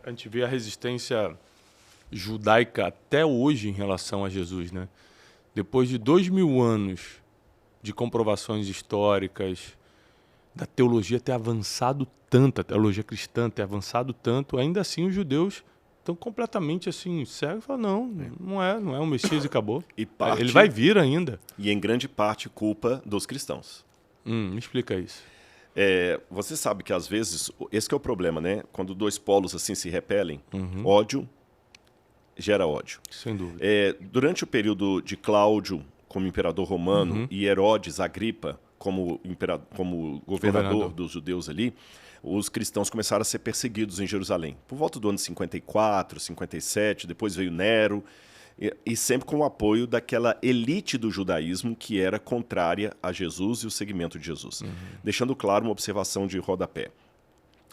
a gente vê a resistência judaica até hoje em relação a Jesus, né? Depois de 2000 anos de comprovações históricas, da teologia ter avançado tanto, a teologia cristã ter avançado tanto, ainda assim os judeus estão completamente assim, cegos, falam, não é o Messias e acabou. E parte, Ele vai vir ainda. E em grande parte culpa dos cristãos. Me explica isso. Você sabe que às vezes, esse que é o problema, né? Quando dois polos assim se repelem, ódio gera ódio. Sem dúvida. Durante o período de Cláudio como imperador romano e Herodes Agripa como governador dos judeus ali, os cristãos começaram a ser perseguidos em Jerusalém. Por volta do ano 54, 57, depois veio Nero, e sempre com o apoio daquela elite do judaísmo que era contrária a Jesus e o seguimento de Jesus. Deixando claro uma observação de rodapé.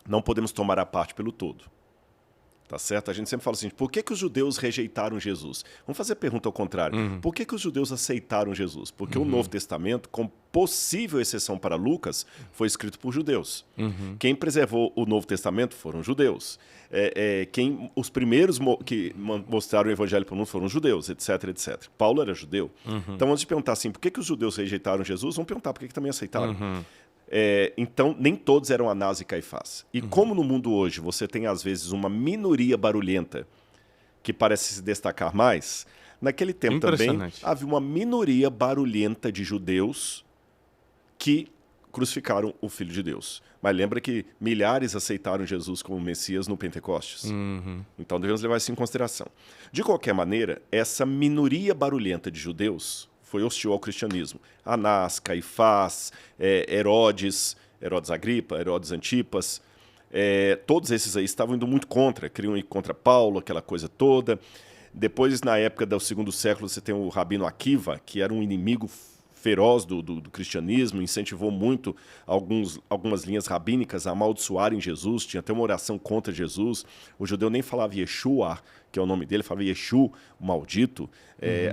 Não podemos tomar a parte pelo todo. Tá certo? A gente sempre fala assim, por que os judeus rejeitaram Jesus? Vamos fazer a pergunta ao contrário. Por que os judeus aceitaram Jesus? Porque o Novo Testamento, com possível exceção para Lucas, foi escrito por judeus. Quem preservou o Novo Testamento foram judeus. Os primeiros que mostraram o evangelho para o mundo foram judeus, etc, etc. Paulo era judeu. Então, antes de perguntar assim, por que os judeus rejeitaram Jesus, vamos perguntar por que também aceitaram. Então, nem todos eram Anás e Caifás. E como no mundo hoje você tem, às vezes, uma minoria barulhenta que parece se destacar mais, naquele tempo também havia uma minoria barulhenta de judeus que crucificaram o Filho de Deus. Mas lembra que milhares aceitaram Jesus como Messias no Pentecostes. Então devemos levar isso em consideração. De qualquer maneira, essa minoria barulhenta de judeus foi hostil ao cristianismo. Anás, Caifás, Herodes Agripa, Herodes Antipas, todos esses aí estavam indo muito queriam ir contra Paulo, aquela coisa toda. Depois, na época do segundo século, você tem o Rabino Akiva, que era um inimigo feroz do cristianismo, incentivou muito algumas linhas rabínicas a amaldiçoarem Jesus, tinha até uma oração contra Jesus. O judeu nem falava Yeshua, que é o nome dele, falava Yeshu, o maldito.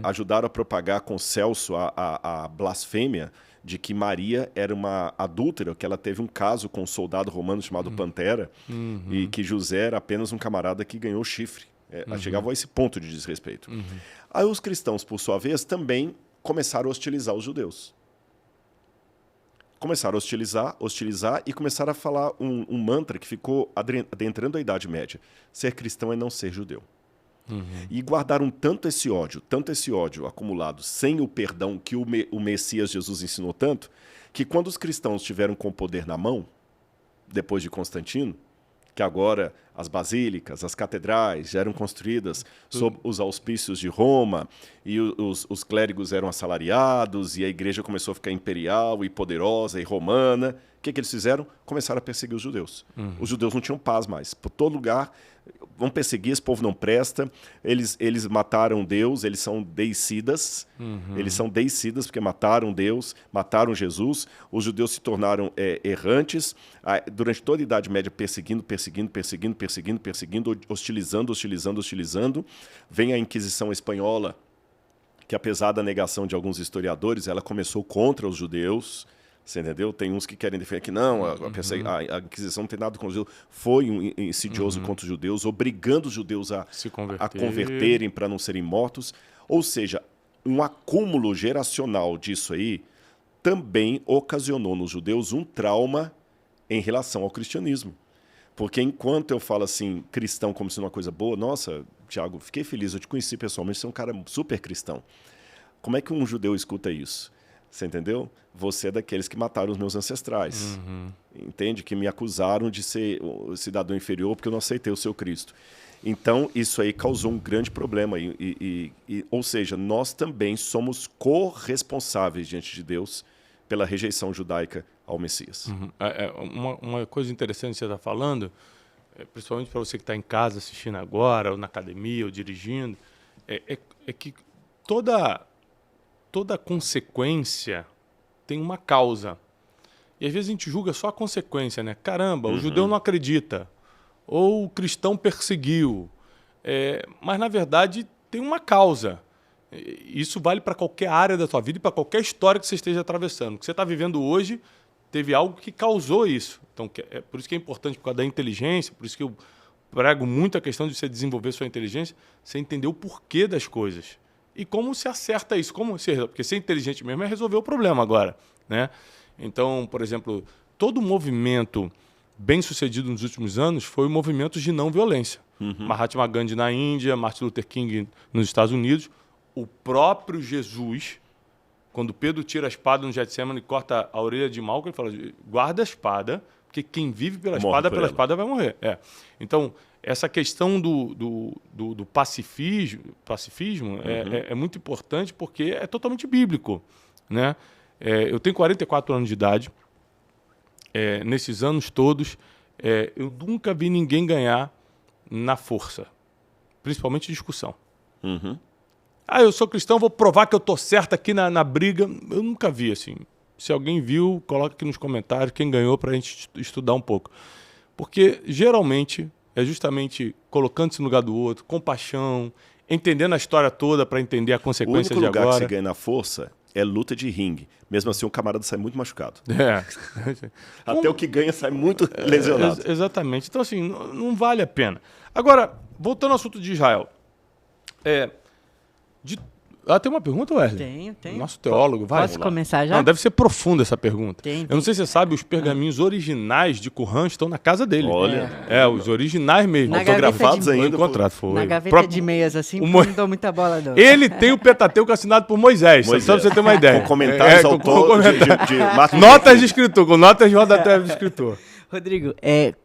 Ajudaram a propagar com Celso a blasfêmia de que Maria era uma adúltera, que ela teve um caso com um soldado romano chamado Pantera, e que José era apenas um camarada que ganhou chifre. Chegavam a esse ponto de desrespeito. Aí os cristãos, por sua vez, também começaram a hostilizar os judeus. Começaram a hostilizar e começaram a falar um mantra que ficou adentrando a Idade Média. Ser cristão é não ser judeu. E guardaram tanto esse ódio acumulado sem o perdão que o Messias Jesus ensinou tanto, que quando os cristãos tiveram com o poder na mão, depois de Constantino, que agora as basílicas, as catedrais já eram construídas sob os auspícios de Roma e os clérigos eram assalariados e a igreja começou a ficar imperial e poderosa e romana. O que eles fizeram? Começaram a perseguir os judeus. Os judeus não tinham paz mais. Por todo lugar, vão perseguir, esse povo não presta. Eles mataram Deus, eles são deicidas. Eles são deicidas porque mataram Deus, mataram Jesus. Os judeus se tornaram errantes. Durante toda a Idade Média, perseguindo, hostilizando. Vem a Inquisição Espanhola, que apesar da negação de alguns historiadores, ela começou contra os judeus. Você entendeu? Tem uns que querem defender que não, a Inquisição não tem nada com os judeus. Foi um insidioso contra os judeus, obrigando os judeus a converterem para não serem mortos. Ou seja, um acúmulo geracional disso aí também ocasionou nos judeus um trauma em relação ao cristianismo. Porque enquanto eu falo assim, cristão como sendo uma coisa boa, nossa, Tiago, fiquei feliz, eu te conheci pessoalmente, você é um cara super cristão. Como é que um judeu escuta isso? Você entendeu? Você é daqueles que mataram os meus ancestrais. Entende? Que me acusaram de ser cidadão inferior porque eu não aceitei o seu Cristo. Então, isso aí causou um grande problema. Ou seja, nós também somos corresponsáveis diante de Deus pela rejeição judaica ao Messias. Uma coisa interessante que você está falando, principalmente para você que está em casa assistindo agora, ou na academia, ou dirigindo, é que toda consequência tem uma causa. E às vezes a gente julga só a consequência, né? Caramba, o judeu não acredita. Ou o cristão perseguiu. Mas, na verdade, tem uma causa. Isso vale para qualquer área da sua vida e para qualquer história que você esteja atravessando. O que você está vivendo hoje teve algo que causou isso. Então, por isso que é importante, por causa da inteligência, por isso que prego muito a questão de você desenvolver sua inteligência, você entender o porquê das coisas. E como se acerta isso. Porque ser inteligente mesmo é resolver o problema agora, né? Então, por exemplo, todo movimento bem-sucedido nos últimos anos foi movimentos de não violência. Mahatma Gandhi na Índia, Martin Luther King nos Estados Unidos, o próprio Jesus, quando Pedro tira a espada no Getsemane e corta a orelha de Malco, ele fala, guarda a espada, porque quem vive pela espada vai morrer. Então, essa questão do pacifismo é muito importante porque é totalmente bíblico, né? Eu tenho 44 anos de idade. Nesses anos todos, eu nunca vi ninguém ganhar na força, principalmente discussão. Eu sou cristão, vou provar que eu estou certo aqui na briga. Eu nunca vi assim. Se alguém viu, coloca aqui nos comentários quem ganhou para a gente estudar um pouco. Porque, geralmente, é justamente colocando-se no lugar do outro, compaixão, entendendo a história toda para entender a consequência de agora. O único lugar que você ganha na força é luta de ringue. Mesmo assim, o camarada sai muito machucado. Até o que ganha sai muito lesionado. Exatamente. Então, assim, não vale a pena. Agora, voltando ao assunto de Israel. Tem uma pergunta, Wesley? Tenho. Nosso teólogo, vai. Posso começar já? Não, deve ser profunda essa pergunta. Tem. Eu não sei se você sabe, os pergaminhos originais de Qumran estão na casa dele. Olha. Os originais mesmo. Autografados ainda. Foi. Na gaveta de meias, assim, não dou muita bola, não. Ele tem o Pentateuco assinado por Moisés, só pra você ter uma ideia. Com comentários de Martin notas de escritor, com notas de rodapé de escritor. Rodrigo,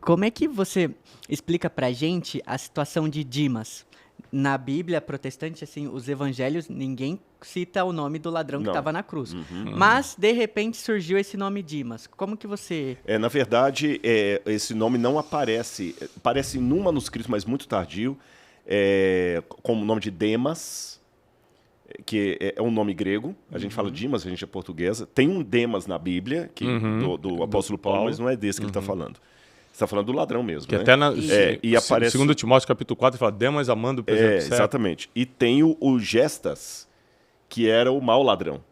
como é que você explica pra gente a situação de Dimas? Na Bíblia protestante, assim, os evangelhos, ninguém cita o nome do ladrão que estava na cruz. Mas, de repente, surgiu esse nome Dimas. Como que você... Na verdade, esse nome não aparece. Aparece num manuscrito, mas muito tardio, como o nome de Demas, que é um nome grego. A gente fala Dimas, a gente é portuguesa. Tem um Demas na Bíblia, do apóstolo Paulo, mas não é desse que ele está falando. Você está falando do ladrão mesmo, que né? Até e aparece... Segundo Timóteo, capítulo 4, ele fala, Demas amando o presente certo. Exatamente. E tem o Gestas, que era o mau ladrão.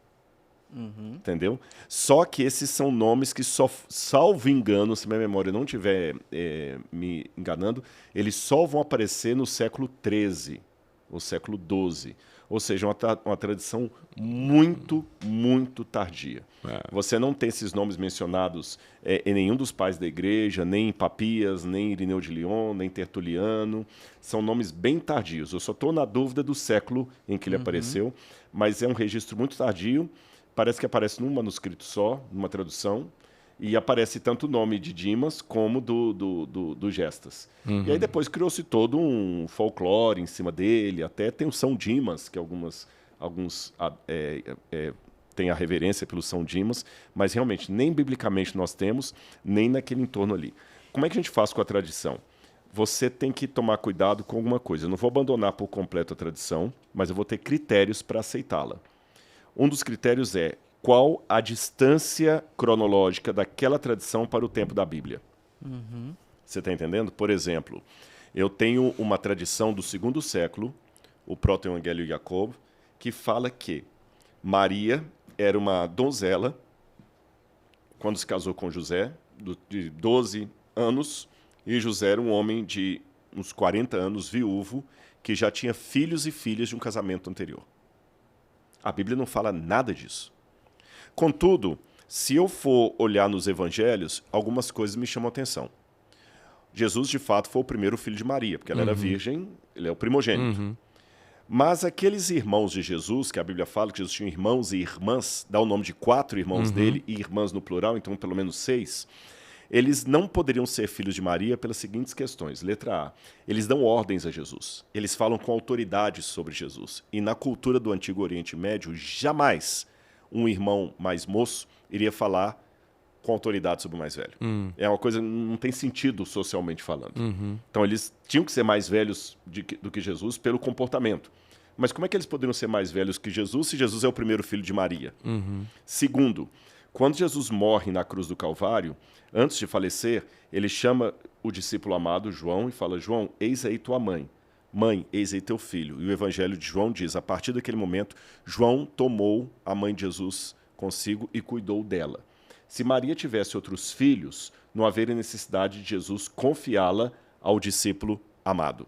Entendeu? Só que esses são nomes que só, salvo engano, se minha memória não estiver me enganando, eles só vão aparecer no século XIII, ou século XII. Ou seja, uma tradição muito, muito tardia. Você não tem esses nomes mencionados em nenhum dos pais da igreja, nem em Papias, nem Irineu de Lyon, nem Tertuliano. São nomes bem tardios. Eu só estou na dúvida do século em que ele apareceu, mas é um registro muito tardio. Parece que aparece num manuscrito só, numa tradução, e aparece tanto o nome de Dimas como do Gestas. E aí depois criou-se todo um folclore em cima dele, até tem o São Dimas, que alguns têm a reverência pelo São Dimas, mas realmente nem biblicamente nós temos, nem naquele entorno ali. Como é que a gente faz com a tradição? Você tem que tomar cuidado com alguma coisa. Eu não vou abandonar por completo a tradição, mas eu vou ter critérios para aceitá-la. Um dos critérios é qual a distância cronológica daquela tradição para o tempo da Bíblia. Você está entendendo? Por exemplo, eu tenho uma tradição do 2º século, o Proto-Evangelho de Jacob, que fala que Maria era uma donzela quando se casou com José, de 12 anos, e José era um homem de uns 40 anos, viúvo, que já tinha filhos e filhas de um casamento anterior. A Bíblia não fala nada disso. Contudo, se eu for olhar nos evangelhos, algumas coisas me chamam a atenção. Jesus, de fato, foi o primeiro filho de Maria, porque ela era virgem, ele é o primogênito. Mas aqueles irmãos de Jesus, que a Bíblia fala que Jesus tinha irmãos e irmãs, dá o nome de 4 irmãos dele, e irmãs no plural, então pelo menos 6, eles não poderiam ser filhos de Maria pelas seguintes questões. Letra A, eles dão ordens a Jesus. Eles falam com autoridade sobre Jesus. E na cultura do Antigo Oriente Médio, jamais um irmão mais moço iria falar com autoridade sobre o mais velho. É uma coisa que não tem sentido socialmente falando. Então eles tinham que ser mais velhos do que Jesus pelo comportamento. Mas como é que eles poderiam ser mais velhos que Jesus se Jesus é o primeiro filho de Maria? Segundo, quando Jesus morre na cruz do Calvário, antes de falecer, ele chama o discípulo amado, João, e fala, João, eis aí tua mãe. Mãe, eis aí teu filho. E o evangelho de João diz, a partir daquele momento, João tomou a mãe de Jesus consigo e cuidou dela. Se Maria tivesse outros filhos, não haveria necessidade de Jesus confiá-la ao discípulo amado.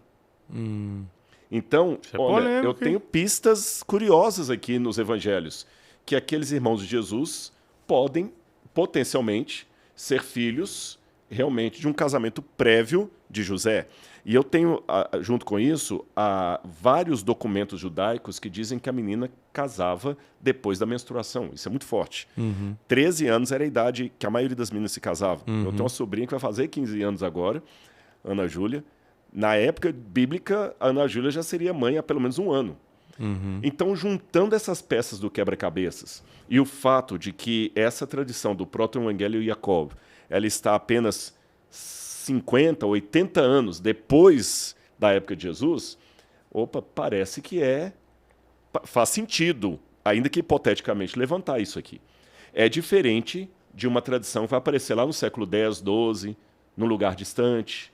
Então, olha, polêmico, eu tenho pistas curiosas aqui nos evangelhos, que aqueles irmãos de Jesus podem, potencialmente, ser filhos realmente de um casamento prévio de José. E eu tenho, junto com isso, vários documentos judaicos que dizem que a menina casava depois da menstruação. Isso é muito forte. 13 anos era a idade que a maioria das meninas se casavam. Eu tenho uma sobrinha que vai fazer 15 anos agora, Ana Júlia. Na época bíblica, a Ana Júlia já seria mãe há pelo menos um ano. Então, juntando essas peças do quebra-cabeças e o fato de que essa tradição do proto-evangelho Jacob, ela está apenas 50, 80 anos depois da época de Jesus, parece que faz sentido, ainda que hipoteticamente, levantar isso aqui. É diferente de uma tradição que vai aparecer lá no século X, XII, num lugar distante.